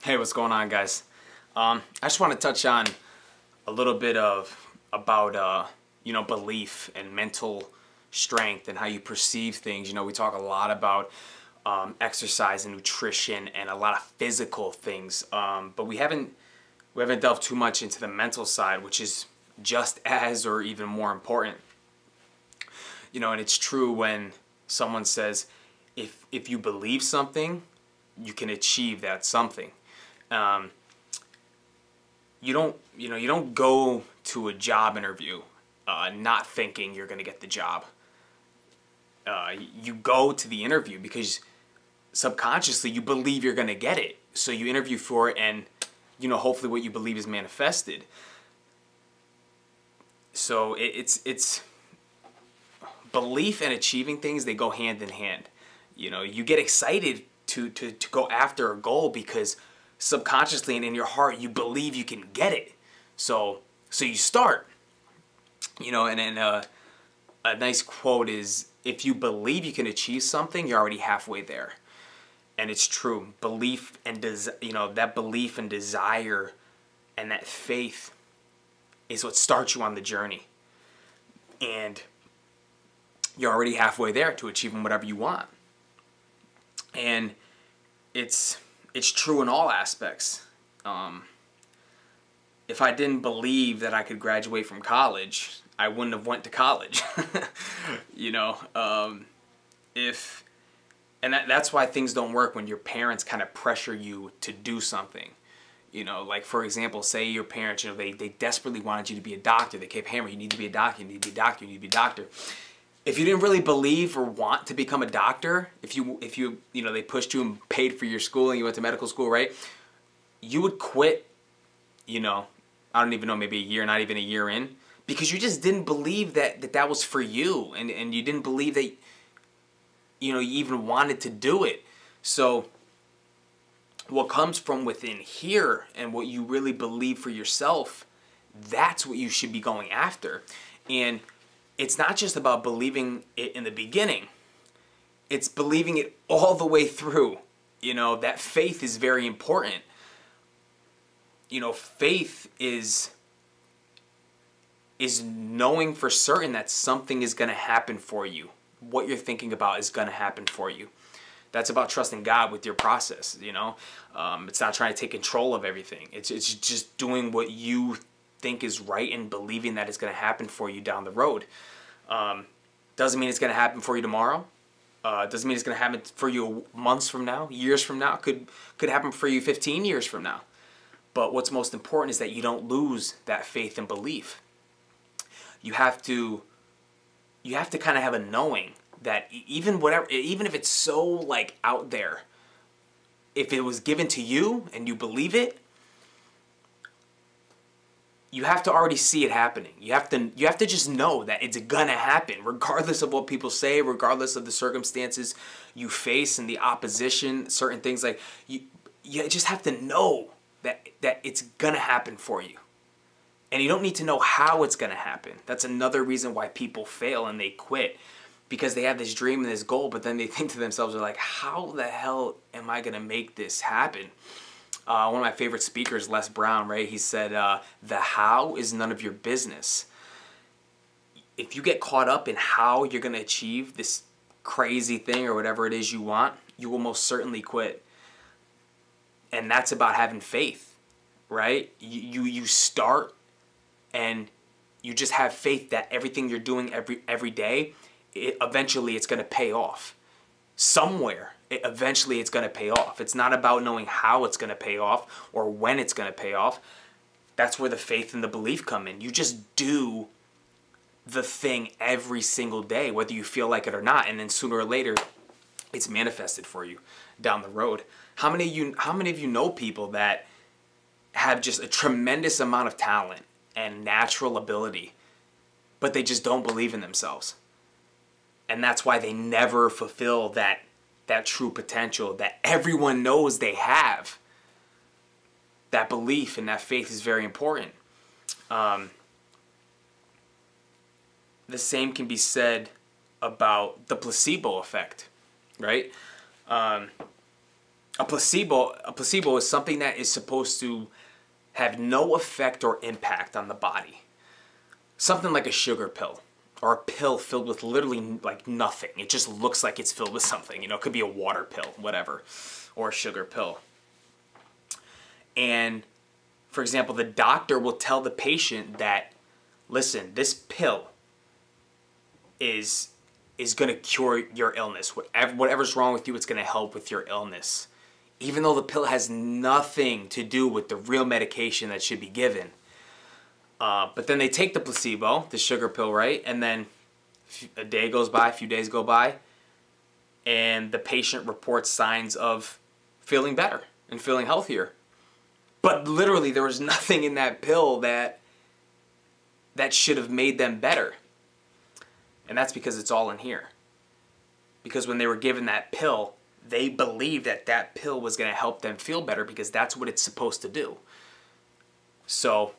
Hey, what's going on, guys? I just want to touch on a little bit about belief and mental strength and how you perceive things. We talk a lot about exercise and nutrition and a lot of physical things, but we haven't delved too much into the mental side, which is just as or even more important. And it's true when someone says, if you believe something, you can achieve that something. You don't go to a job interview not thinking you're going to get the job. You go to the interview because subconsciously you believe you're going to get it. So you interview for it, and hopefully what you believe is manifested. So it's belief and achieving things, they go hand in hand. You get excited to go after a goal because subconsciously and in your heart you believe you can get it. So you start. And a nice quote is, if you believe you can achieve something, you're already halfway there. And it's true. Belief and that belief and desire and that faith is what starts you on the journey. And you're already halfway there to achieving whatever you want. And it's true in all aspects. If I didn't believe that I could graduate from college, I wouldn't have went to college. That's why things don't work when your parents kind of pressure you to do something. Like, for example, say your parents, they desperately wanted you to be a doctor. They kept hammering, you need to be a doctor, you need to be a doctor, you need to be a doctor. If you didn't really believe or want to become a doctor, if they pushed you and paid for your school and you went to medical school, right? You would quit, I don't even know, maybe a year, not even a year in, because you just didn't believe that was for you, and you didn't believe that, you even wanted to do it. So what comes from within here and what you really believe for yourself, that's what you should be going after. And it's not just about believing it in the beginning. It's believing it all the way through. That faith is very important. Faith is knowing for certain that something is going to happen for you. What you're thinking about is going to happen for you. That's about trusting God with your process, It's not trying to take control of everything. It's just doing what you think is right and believing that it's going to happen for you down the road. Doesn't mean it's going to happen for you tomorrow. Doesn't mean it's going to happen for you months from now, years from now. Could happen for you 15 years from now. But what's most important is that you don't lose that faith and belief. You have to kind of have a knowing that even if it's so out there, if it was given to you and you believe it, you have to already see it happening. You have to just know that it's gonna happen, regardless of what people say, regardless of the circumstances you face and the opposition, certain things. You just have to know that it's gonna happen for you. And you don't need to know how it's gonna happen. That's another reason why people fail and they quit. Because they have this dream and this goal, but then they think to themselves, they're like, how the hell am I gonna make this happen? One of my favorite speakers, Les Brown, right? He said, the how is none of your business. If you get caught up in how you're going to achieve this crazy thing or whatever it is you want, you will most certainly quit. And that's about having faith, right? You start and you just have faith that everything you're doing every day, eventually it's going to pay off. Somewhere. Eventually it's going to pay off. It's not about knowing how it's going to pay off or when it's going to pay off. That's where the faith and the belief come in. You just do the thing every single day, whether you feel like it or not, and then sooner or later it's manifested for you down the road. How many of you know people that have just a tremendous amount of talent and natural ability, but they just don't believe in themselves? And that's why they never fulfill that true potential that everyone knows they have. That belief and that faith is very important. The same can be said about the placebo effect, right? A placebo is something that is supposed to have no effect or impact on the body. Something like a sugar pill or a pill filled with literally like nothing. It just looks like it's filled with something. You know, it could be a water pill, whatever, or a sugar pill. And for example, the doctor will tell the patient that, listen, this pill is going to cure your illness. Whatever's wrong with you, it's going to help with your illness. Even though the pill has nothing to do with the real medication that should be given. But then they take the placebo, the sugar pill, right? And then a day goes by, a few days go by, and the patient reports signs of feeling better and feeling healthier. But literally there was nothing in that pill that should have made them better. And that's because it's all in here. Because when they were given that pill, they believed that that pill was going to help them feel better because that's what it's supposed to do. So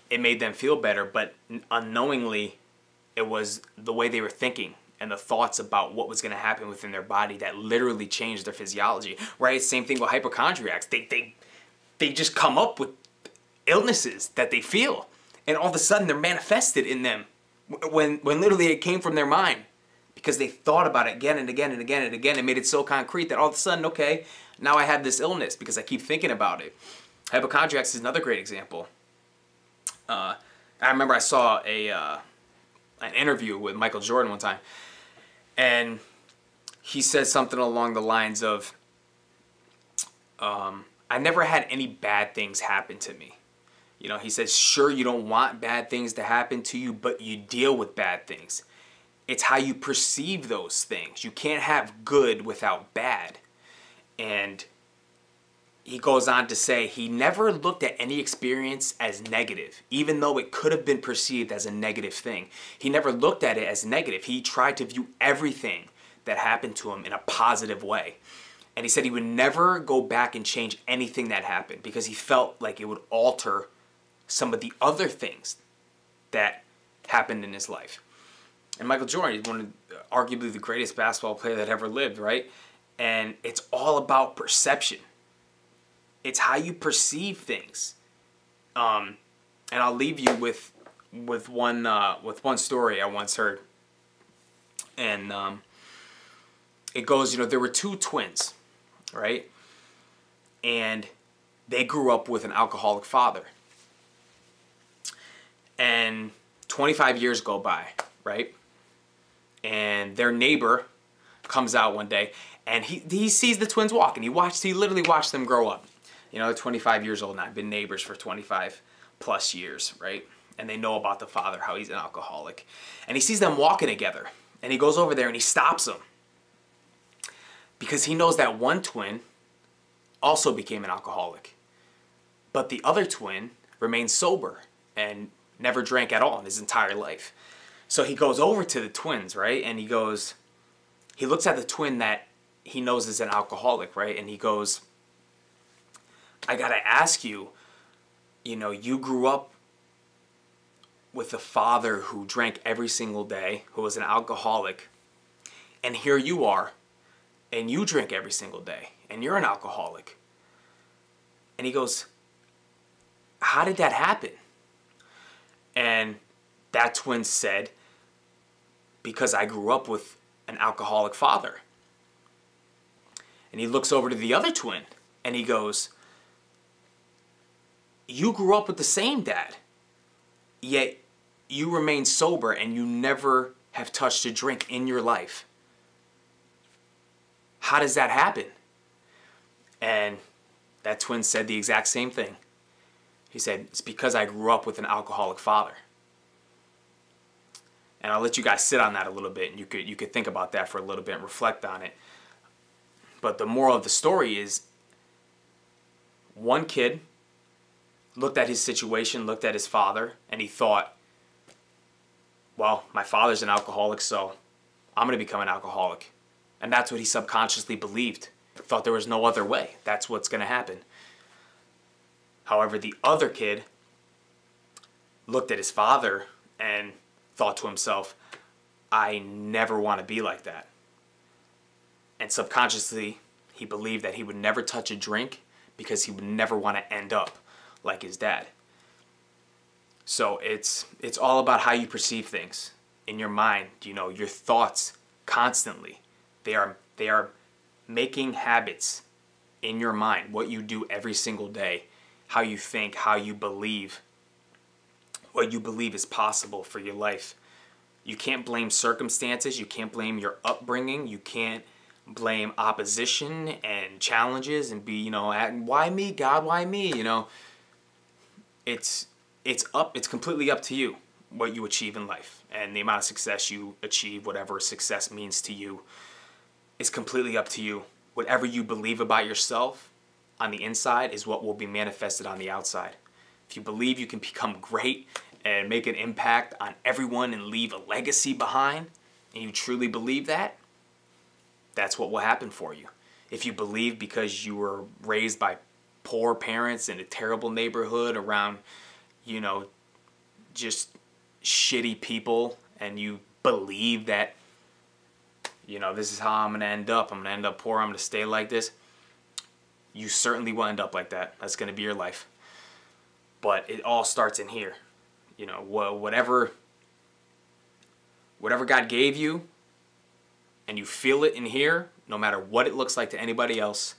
it made them feel better, but unknowingly it was the way they were thinking and the thoughts about what was going to happen within their body that literally changed their physiology. Right? Same thing with hypochondriacs. They just come up with illnesses that they feel, and all of a sudden they're manifested in them when literally it came from their mind because they thought about it again and again and again and again and made it so concrete that all of a sudden, okay, now I have this illness because I keep thinking about it. Hypochondriacs is another great example. I remember I saw an interview with Michael Jordan one time, and he said something along the lines of, I never had any bad things happen to me. You know, he says, sure, you don't want bad things to happen to you, but you deal with bad things. It's how you perceive those things. You can't have good without bad. And he goes on to say he never looked at any experience as negative, even though it could have been perceived as a negative thing. He never looked at it as negative. He tried to view everything that happened to him in a positive way. And he said he would never go back and change anything that happened because he felt like it would alter some of the other things that happened in his life. And Michael Jordan is one of arguably the greatest basketball player that ever lived, right? And it's all about perception. It's how you perceive things. And I'll leave you with one story I once heard. And it goes, you know, there were two twins, right? And they grew up with an alcoholic father. And 25 years go by, right? And their neighbor comes out one day and he sees the twins walk, and he literally watched them grow up. You know, they're 25 years old now, been neighbors for 25 plus years, right? And they know about the father, how he's an alcoholic. And he sees them walking together, and he goes over there and he stops them because he knows that one twin also became an alcoholic, but the other twin remained sober and never drank at all in his entire life. So he goes over to the twins, right? And he looks at the twin that he knows is an alcoholic, right? And he goes, I gotta ask you, you know, you grew up with a father who drank every single day, who was an alcoholic, and here you are, and you drink every single day, and you're an alcoholic. And he goes, how did that happen? And that twin said, because I grew up with an alcoholic father. And he looks over to the other twin, and he goes, you grew up with the same dad, yet you remain sober and you never have touched a drink in your life. How does that happen? And that twin said the exact same thing. He said, it's because I grew up with an alcoholic father. And I'll let you guys sit on that a little bit, and you could think about that for a little bit and reflect on it. But the moral of the story is, one kid looked at his situation, looked at his father, and he thought, well, my father's an alcoholic, so I'm going to become an alcoholic. And that's what he subconsciously believed. Thought there was no other way. That's what's going to happen. However, the other kid looked at his father and thought to himself, I never want to be like that. And subconsciously, He believed that he would never touch a drink because he would never want to end up like his dad. So it's all about how you perceive things in your mind. You know, your thoughts constantly. They are making habits in your mind. What you do every single day, how you think, how you believe, what you believe is possible for your life. You can't blame circumstances. You can't blame your upbringing. You can't blame opposition and challenges and be, you know, why me, God, why me? You know, it's completely up to you what you achieve in life, and the amount of success you achieve, whatever success means to you, is completely up to you. Whatever you believe about yourself on the inside is what will be manifested on the outside. If you believe you can become great and make an impact on everyone and leave a legacy behind, and you truly believe that, that's what will happen for you. If you believe because you were raised by poor parents in a terrible neighborhood around, you know, just shitty people, and you believe that, you know, this is how I'm going to end up. I'm going to end up poor. I'm going to stay like this. You certainly will end up like that. That's going to be your life. But it all starts in here. You know, whatever God gave you, and you feel it in here, no matter what it looks like to anybody else,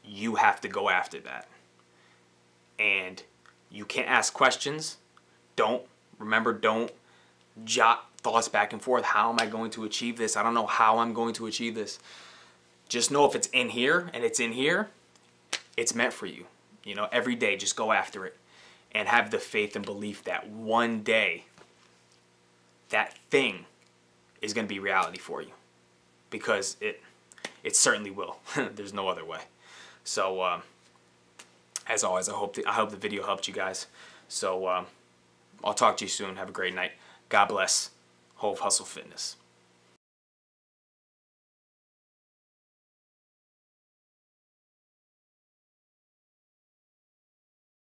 you have to go after that. And you can't ask questions. Don't jot thoughts back and forth. How am I going to achieve this? I don't know how I'm going to achieve this. Just know if it's in here and it's in here, it's meant for you. You know, every day just go after it and have the faith and belief that one day that thing is going to be reality for you, because it certainly will. There's no other way. So as always, I hope the video helped you guys. So I'll talk to you soon. Have a great night. God bless. Hove Hustle Fitness.